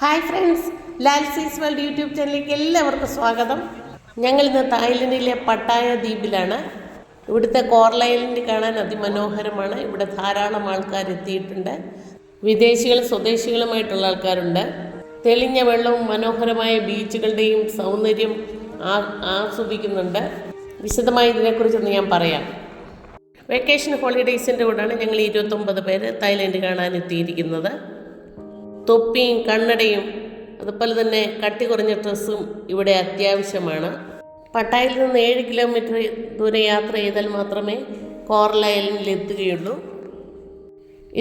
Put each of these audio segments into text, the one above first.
Hi friends, ലാൽസീസ് world YouTube ചാനലിലേക്ക് എല്ലാവർക്കും സ്വാഗതം. ഞങ്ങളിന്ന് തായ്ലൻഡിലെ പട്ടായ ദ്വീപിലാണ്. ഇവിടുത്തെ കോറൽ ഐലൻഡ് കാണാൻ അതിമനോഹരമാണ്. ഇവിടെ ധാരാളം ആൾക്കാർ എത്തിയിട്ടുണ്ട്. വിദേശികളും സ്വദേശികളുമായിട്ടുള്ള ആൾക്കാരുണ്ട്. തെളിഞ്ഞ വെള്ളവും മനോഹരമായ ബീച്ചുകളുടെയും സൗന്ദര്യം ആസ്വദിക്കുന്നുണ്ട്. വിശദമായി ഇതിനെക്കുറിച്ചൊന്ന് ഞാൻ പറയാം. വെക്കേഷൻ ഹോളിഡേയ്സിൻ്റെ കൂടെയാണ് ഞങ്ങൾ 29 പേര് തായ്ലൻഡ് കാണാൻ എത്തിയിരിക്കുന്നത്. തൊപ്പിയും കണ്ണടയും അതുപോലെ തന്നെ കട്ടി കുറഞ്ഞ ഡ്രസ്സും ഇവിടെ അത്യാവശ്യമാണ്. പട്ടായയിൽ നിന്ന് 7 കിലോമീറ്റർ ദൂരെ യാത്ര ചെയ്താൽ മാത്രമേ കോറൽ ഐലൻഡിൽ എത്തുകയുള്ളൂ.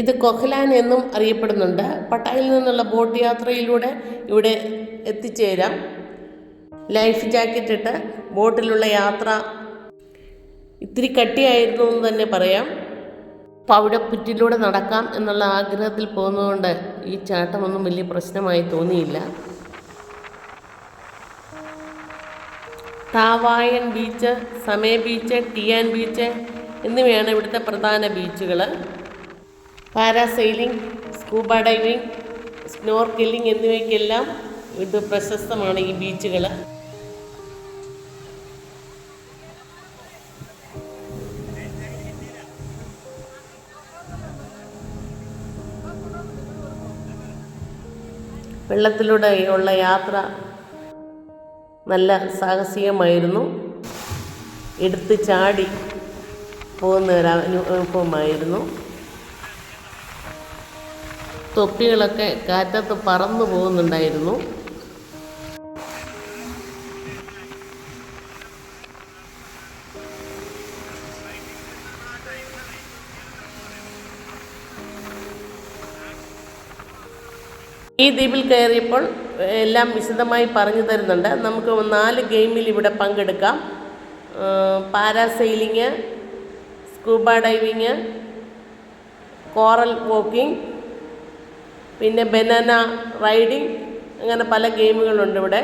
ഇത് കൊഹ്ലാൻ എന്നും അറിയപ്പെടുന്നുണ്ട്. പട്ടായയിൽ നിന്നുള്ള ബോട്ട് യാത്രയിലൂടെ ഇവിടെ എത്തിച്ചേരാം. ലൈഫ് ജാക്കറ്റ് ഇട്ട് ബോട്ടിലുള്ള യാത്ര ഇത്തിരി കട്ടിയായിരുന്നു എന്ന് തന്നെ പറയാം. അപ്പോൾ അവിടെ പുറ്റിലൂടെ നടക്കാം എന്നുള്ള ആഗ്രഹത്തിൽ പോകുന്നതുകൊണ്ട് ഈ ചാട്ടമൊന്നും വലിയ പ്രശ്നമായി തോന്നിയില്ല. താവായൻ ബീച്ച്, സമയ ബീച്ച്, ടിയാൻ ബീച്ച് എന്നിവയാണ് ഇവിടുത്തെ പ്രധാന ബീച്ചുകൾ. പാരാസെയിലിംഗ്, സ്കൂബ ഡൈവിംഗ്, സ്നോർക്കെല്ലിംഗ് എന്നിവയ്ക്കെല്ലാം ഇത് പ്രശസ്തമാണ് ഈ ബീച്ചുകൾ. വെള്ളത്തിലൂടെ ഉള്ള യാത്ര നല്ല സാഹസികമായിരുന്നു. എടുത്ത് ചാടി പോകുന്ന ഒരു അനുഭവമായിരുന്നു. തൊപ്പികളൊക്കെ കാറ്റത്ത് പറന്നു പോകുന്നുണ്ടായിരുന്നു. ഈ ദ്വീപിൽ കയറിയപ്പോൾ എല്ലാം വിശദമായി പറഞ്ഞു തരുന്നുണ്ട്. നമുക്ക് 4 ഗെയിമിൽ ഇവിടെ പങ്കെടുക്കാം. പാരാസെയിലിങ്, സ്കൂബ ഡൈവിങ്, കോറൽ വാക്കിംഗ്, പിന്നെ ബനാന റൈഡിങ്, അങ്ങനെ പല ഗെയിമുകളുണ്ട് ഇവിടെ.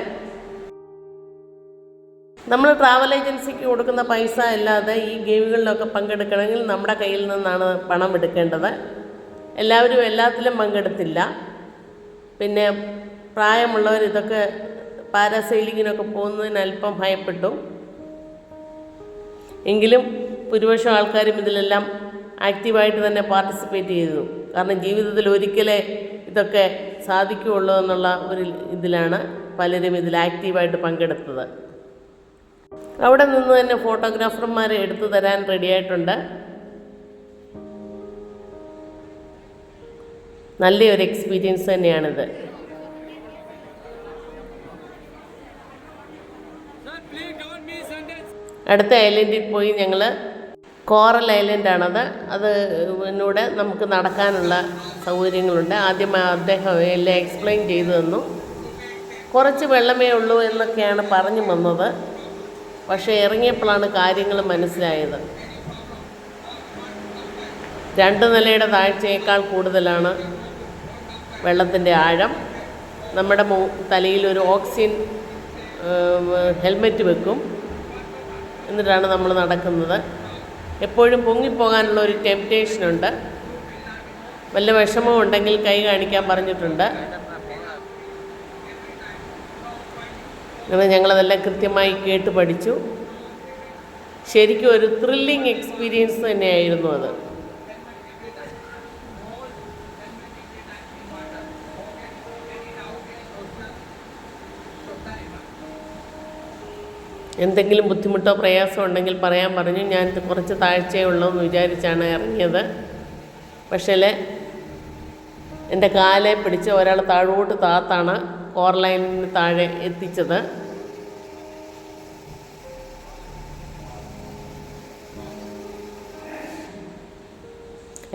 നമ്മൾ ട്രാവൽ ഏജൻസിക്ക് കൊടുക്കുന്ന പൈസ അല്ലാതെ ഈ ഗെയിമുകളിലൊക്കെ പങ്കെടുക്കണമെങ്കിൽ നമ്മുടെ കയ്യിൽ നിന്നാണ് പണം എടുക്കേണ്ടത്. എല്ലാവരും എല്ലാത്തിലും പങ്കെടുത്തില്ല. പിന്നെ പ്രായമുള്ളവർ ഇതൊക്കെ പാരാസെയിലിങ്ങിനൊക്കെ പോകുന്നതിന് അല്പം ഭയപ്പെട്ടു. എങ്കിലും ഭൂരിപക്ഷം ആൾക്കാരും ഇതിലെല്ലാം ആക്റ്റീവായിട്ട് തന്നെ പാർട്ടിസിപ്പേറ്റ് ചെയ്തു. കാരണം ജീവിതത്തിൽ ഒരിക്കലേ ഇതൊക്കെ സാധിക്കുകയുള്ളൂ എന്നുള്ള ഒരു ഇതിലാണ് പലരും ഇതിൽ ആക്റ്റീവായിട്ട് പങ്കെടുത്തത്. അവിടെ നിന്ന് തന്നെ ഫോട്ടോഗ്രാഫർമാരെ എടുത്തു തരാൻ റെഡിയായിട്ടുണ്ട്. നല്ലൊരു എക്സ്പീരിയൻസ് തന്നെയാണിത്. അടുത്ത ഐലൻഡിൽ പോയി ഞങ്ങൾ കോറൽ ഐലൻഡാണത്. അതിലൂടെ നമുക്ക് നടക്കാനുള്ള സൗകര്യങ്ങളുണ്ട്. ആദ്യമായി അദ്ദേഹം എല്ലാം എക്സ്പ്ലെയിൻ ചെയ്തു തന്നു. കുറച്ച് വെള്ളമേ ഉള്ളൂ എന്നൊക്കെയാണ് പറഞ്ഞു വന്നത്. പക്ഷേ ഇറങ്ങിയപ്പോഴാണ് കാര്യങ്ങൾ മനസ്സിലായത്. 2 നിലയുടെ താഴ്ചയേക്കാൾ കൂടുതലാണ് വെള്ളത്തിൻ്റെ ആഴം. നമ്മുടെ തലയിൽ ഒരു ഓക്സിജൻ ഹെൽമെറ്റ് വെക്കും. എന്നിട്ടാണ് നമ്മൾ നടക്കുന്നത്. എപ്പോഴും പൊങ്ങിപ്പോകാനുള്ള ഒരു ടെംപ്റ്റേഷനുണ്ട്. വല്ല വിഷമവും ഉണ്ടെങ്കിൽ കൈ കാണിക്കാൻ പറഞ്ഞിട്ടുണ്ട്. അങ്ങനെ ഞങ്ങളതെല്ലാം കൃത്യമായി കേട്ട് പഠിച്ചു. ശരിക്കും ഒരു ത്രില്ലിങ് എക്സ്പീരിയൻസ് തന്നെയായിരുന്നു അത്. എന്തെങ്കിലും ബുദ്ധിമുട്ടോ പ്രയാസമോ ഉണ്ടെങ്കിൽ പറയാൻ പറഞ്ഞു. ഞാൻ കുറച്ച് താഴ്ചയേ ഉള്ളൂ എന്ന് വിചാരിച്ചാണ് ഇറങ്ങിയത്. പക്ഷേ എൻ്റെ കാലെ പിടിച്ച് ഒരാൾ താഴോട്ട് താത്താണ് കോറൽ ഐലൻഡിന് താഴെ എത്തിച്ചത്.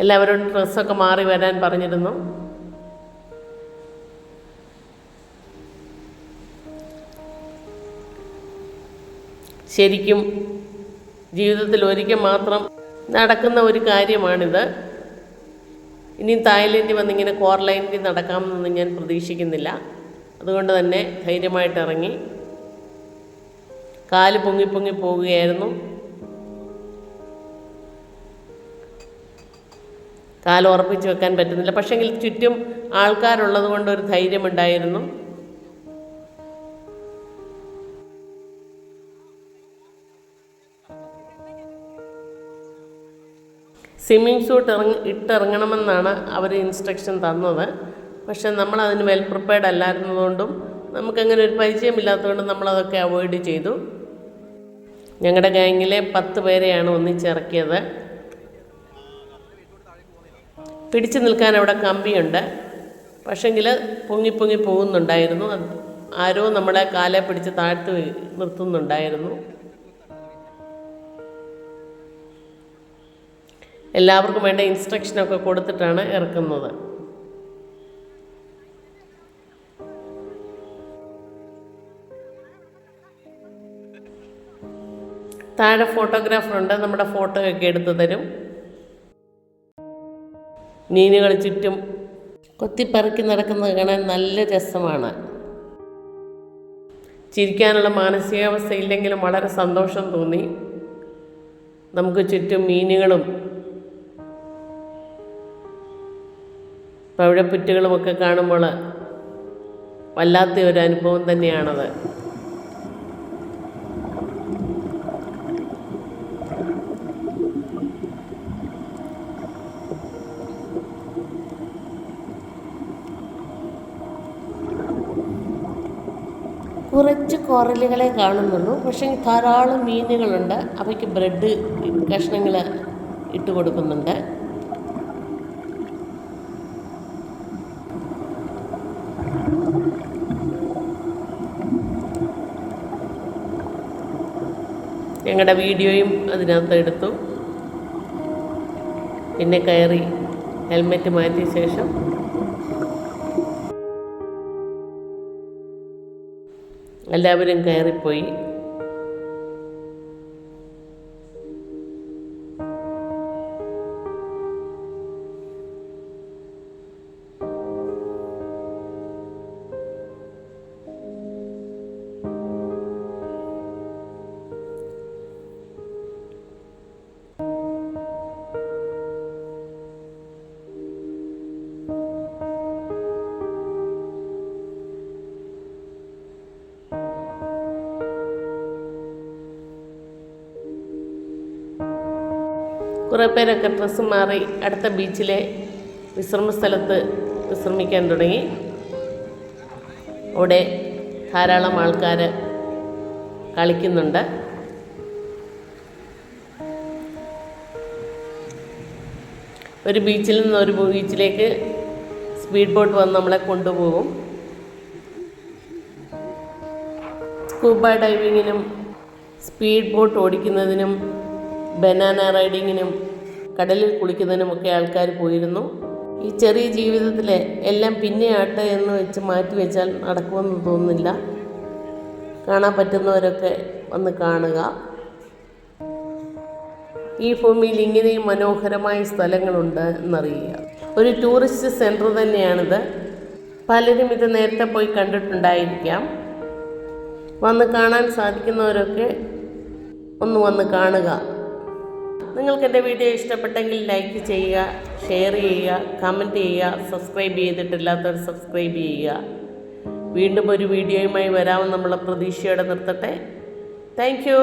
എല്ലാവരോടും ഡ്രസ്സൊക്കെ മാറി വരാൻ പറഞ്ഞിരുന്നു. ശരിക്കും ജീവിതത്തിൽ ഒരിക്കൽ മാത്രം നടക്കുന്ന ഒരു കാര്യമാണിത്. ഇനി തായ്ലൻഡിൽ വന്നിങ്ങനെ കോറൽ ഐലൻഡിൽ നടക്കാമെന്നൊന്നും ഞാൻ പ്രതീക്ഷിക്കുന്നില്ല. അതുകൊണ്ട് തന്നെ ധൈര്യമായിട്ട് ഇറങ്ങി. കാല് പൊങ്ങി പോവുകയായിരുന്നു. കാലുറപ്പിച്ച് വെക്കാൻ പറ്റുന്നില്ല. പക്ഷേങ്കിൽ ചുറ്റും ആൾക്കാരുള്ളത് കൊണ്ട് ഒരു ധൈര്യമുണ്ടായിരുന്നു. സ്വിമ്മിങ് സൂട്ട് ഇട്ടിറങ്ങണമെന്നാണ് അവർ ഇൻസ്ട്രക്ഷൻ തന്നത്. പക്ഷെ നമ്മളതിന് വെൽ പ്രിപ്പയർഡ് അല്ലായിരുന്നതുകൊണ്ടും നമുക്കങ്ങനെ ഒരു പരിചയമില്ലാത്തതുകൊണ്ടും നമ്മളതൊക്കെ അവോയ്ഡ് ചെയ്തു. ഞങ്ങളുടെ ഗാങ്ങിലെ 10 പേരെയാണ് ഒന്നിച്ചിറക്കിയത്. പിടിച്ചു നിൽക്കാൻ അവിടെ കമ്പിയുണ്ട്, പക്ഷെങ്കിൽ പൊങ്ങി പോകുന്നുണ്ടായിരുന്നു. ആരോ നമ്മളെ കാലെ പിടിച്ച് താഴ്ത്തി നിർത്തുന്നുണ്ടായിരുന്നു. എല്ലാവർക്കും വേണ്ട ഇൻസ്ട്രക്ഷനൊക്കെ കൊടുത്തിട്ടാണ് ഇറക്കുന്നത്. താഴെ ഫോട്ടോഗ്രാഫറുണ്ട്, നമ്മുടെ ഫോട്ടോയൊക്കെ എടുത്തു തരും. മീനുകൾ ചുറ്റും കൊത്തിപ്പറക്കി നടക്കുന്നത് കാണാൻ നല്ല രസമാണ്. ചിരിക്കാനുള്ള മാനസികാവസ്ഥ ഇല്ലെങ്കിലും വളരെ സന്തോഷം തോന്നി. നമുക്ക് ചുറ്റും മീനുകളും പവിഴപ്പുറ്റുകളുമൊക്കെ കാണുമ്പോൾ വല്ലാത്ത ഒരു അനുഭവം തന്നെയാണത്. കുറച്ച് കോറലുകളെ കാണുന്നുള്ളൂ, പക്ഷേ ധാരാളം മീനുകളുണ്ട്. അവയ്ക്ക് ബ്രെഡ് കഷ്ണങ്ങൾ ഇട്ട് കൊടുക്കുന്നുണ്ട്. ഞങ്ങളുടെ വീഡിയോയും അതിനകത്ത് എടുത്തു. പിന്നെ കയറി ഹെൽമെറ്റ് മാറ്റിയ ശേഷം എല്ലാവരും കയറിപ്പോയി. കുറേ പേരൊക്കെ ഡ്രസ്സ് മാറി അടുത്ത ബീച്ചിലെ വിശ്രമ സ്ഥലത്ത് വിശ്രമിക്കാൻ തുടങ്ങി. അവിടെ ധാരാളം ആൾക്കാർ കളിക്കുന്നുണ്ട്. ഒരു ബീച്ചിൽ നിന്ന് ഒരു ബീച്ചിലേക്ക് സ്പീഡ് ബോട്ട് വന്ന് നമ്മളെ കൊണ്ടുപോകും. സ്കൂബ ഡൈവിങ്ങിനും സ്പീഡ് ബോട്ട് ഓടിക്കുന്നതിനും ബനാന റൈഡിങ്ങിനും കടലിൽ കുളിക്കുന്നതിനുമൊക്കെ ആൾക്കാർ പോയിരുന്നു. ഈ ചെറിയ ജീവിതത്തിൽ എല്ലാം പിന്നെ ആട്ടെ എന്ന് വെച്ച് മാറ്റി വെച്ചാൽ നടക്കുമെന്ന് തോന്നുന്നില്ല. കാണാൻ പറ്റുന്നവരൊക്കെ വന്ന് കാണുക. ഈ ഭൂമിയിൽ ഇങ്ങനെയും മനോഹരമായ സ്ഥലങ്ങളുണ്ട് എന്നറിയുക. ഒരു ടൂറിസ്റ്റ് സെൻറ്റർ തന്നെയാണിത്. പലരും ഇത് നേരത്തെ പോയി കണ്ടിട്ടുണ്ടായിരിക്കാം. വന്ന് കാണാൻ സാധിക്കുന്നവരൊക്കെ ഒന്ന് വന്ന് കാണുക. നിങ്ങൾക്ക് എൻ്റെ വീഡിയോ ഇഷ്ടപ്പെട്ടെങ്കിൽ ലൈക്ക് ചെയ്യുക, ഷെയർ ചെയ്യുക, കമൻറ്റ് ചെയ്യുക. സബ്സ്ക്രൈബ് ചെയ്തിട്ടില്ലാത്തവർ സബ്സ്ക്രൈബ് ചെയ്യുക. വീണ്ടും ഒരു വീഡിയോയുമായി വരാമെന്നുള്ള പ്രതീക്ഷയോടെ നിർത്തട്ടെ. Thank you.